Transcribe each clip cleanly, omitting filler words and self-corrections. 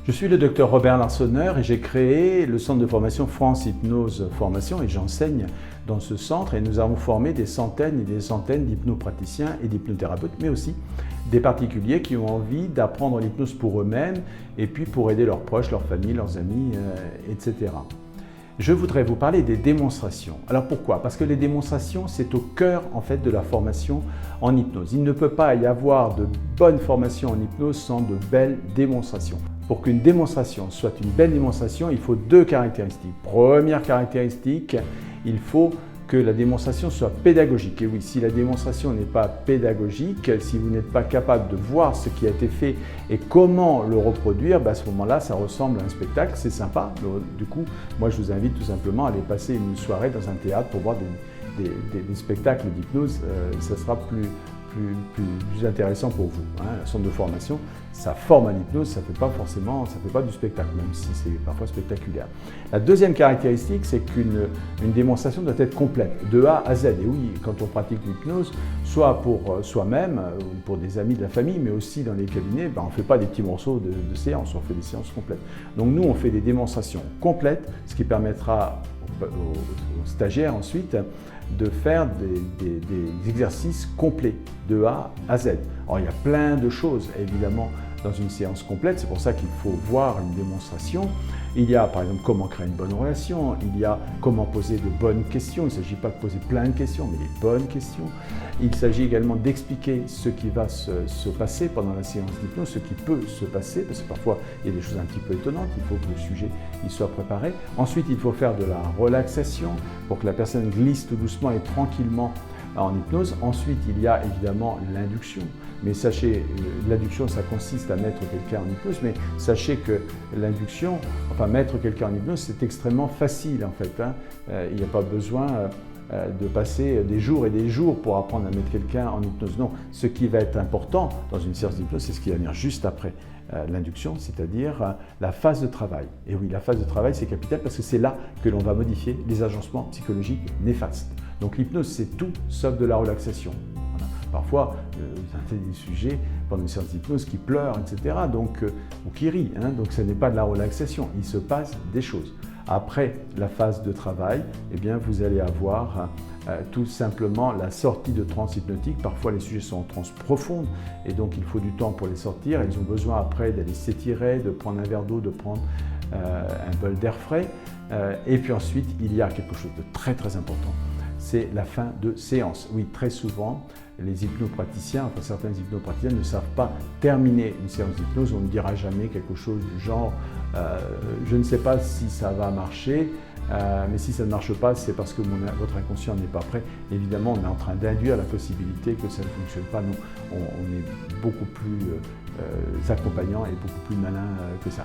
Je suis le docteur Robert Larsonneur et j'ai créé le centre de formation France Hypnose Formation et j'enseigne dans ce centre et nous avons formé des centaines et des centaines d'hypnopraticiens et d'hypnothérapeutes, mais aussi des particuliers qui ont envie d'apprendre l'hypnose pour eux-mêmes et puis pour aider leurs proches, leurs familles, leurs amis, etc. Je voudrais vous parler des démonstrations. Alors pourquoi? Parce que les démonstrations, c'est au cœur en fait de la formation en hypnose. Il ne peut pas y avoir de bonne formation en hypnose sans de belles démonstrations. Pour qu'une démonstration soit une belle démonstration, il faut deux caractéristiques. Première caractéristique, il faut que la démonstration soit pédagogique. Et oui, si la démonstration n'est pas pédagogique, si vous n'êtes pas capable de voir ce qui a été fait et comment le reproduire, à ce moment-là, ça ressemble à un spectacle, c'est sympa. Du coup, moi, je vous invite tout simplement à aller passer une soirée dans un théâtre pour voir des spectacles d'hypnose. Ça sera plus intéressant pour vous. Un centre de formation, ça forme en hypnose, ça fait pas du spectacle, même si c'est parfois spectaculaire. La deuxième caractéristique, c'est qu'une démonstration doit être complète, de A à Z. Et oui, quand on pratique l'hypnose, soit pour soi-même, ou pour des amis de la famille, mais aussi dans les cabinets, on ne fait pas des petits morceaux de séances, on fait des séances complètes. Donc nous, on fait des démonstrations complètes, ce qui permettra aux stagiaires ensuite de faire des exercices complets de A à Z. Alors il y a plein de choses évidemment dans une séance complète, c'est pour ça qu'il faut voir une démonstration. Il y a par exemple comment créer une bonne relation, il y a comment poser de bonnes questions, il ne s'agit pas de poser plein de questions, mais les bonnes questions. Il s'agit également d'expliquer ce qui va se passer pendant la séance d'hypnose, ce qui peut se passer, parce que parfois il y a des choses un petit peu étonnantes, il faut que le sujet il soit préparé. Ensuite, il faut faire de la relaxation pour que la personne glisse tout doucement et tranquillement en hypnose. Ensuite, il y a évidemment l'induction. Mais sachez, l'induction, ça consiste à mettre quelqu'un en hypnose, mais sachez que l'induction, enfin mettre quelqu'un en hypnose, c'est extrêmement facile en fait. Il n'y a pas besoin de passer des jours et des jours pour apprendre à mettre quelqu'un en hypnose. Non, ce qui va être important dans une séance d'hypnose, c'est ce qui va venir juste après l'induction, c'est-à-dire la phase de travail. Et oui, la phase de travail, c'est capital parce que c'est là que l'on va modifier les agencements psychologiques néfastes. Donc l'hypnose, c'est tout sauf de la relaxation. Voilà. Parfois, vous avez des sujets pendant une séance d'hypnose qui pleurent, etc. Ou qui rient. Donc ce n'est pas de la relaxation, il se passe des choses. Après la phase de travail, eh bien, vous allez avoir tout simplement la sortie de transe hypnotique. Parfois, les sujets sont en transe profonde et donc il faut du temps pour les sortir. Ils ont besoin après d'aller s'étirer, de prendre un verre d'eau, de prendre un bol d'air frais. Et puis ensuite, il y a quelque chose de très très important. C'est la fin de séance. Oui, très souvent, les hypnopraticiens, enfin certains hypnopraticiens ne savent pas terminer une séance d'hypnose. On ne dira jamais quelque chose du genre je ne sais pas si ça va marcher, mais si ça ne marche pas, c'est parce que votre inconscient n'est pas prêt. Évidemment, on est en train d'induire la possibilité que ça ne fonctionne pas. Nous, on est beaucoup plus accompagnant et beaucoup plus malin que ça.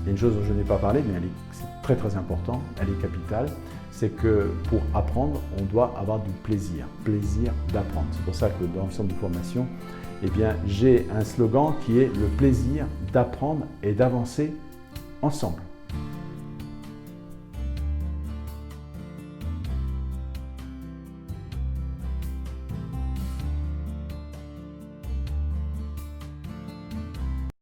Il y a une chose dont je n'ai pas parlé, mais c'est très très important, elle est capitale, c'est que pour apprendre, on doit avoir du plaisir d'apprendre. C'est pour ça que dans le centre de formation, eh bien, j'ai un slogan qui est le plaisir d'apprendre et d'avancer ensemble.